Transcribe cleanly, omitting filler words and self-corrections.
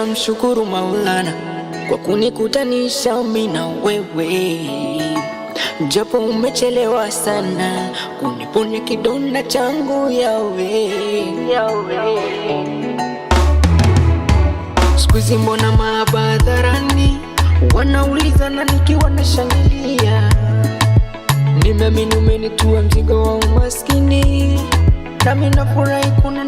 namshukuru Maulana kwa kunikutanisha mimi na wewe, japo umechelewa sana kuniponya kidonda changu yawe. Siku hizi mbona maabadharani wanaulizana nikiwa nashangilia, nimeamini umenitua mzigo wa umaskini, nami nafurahi kuna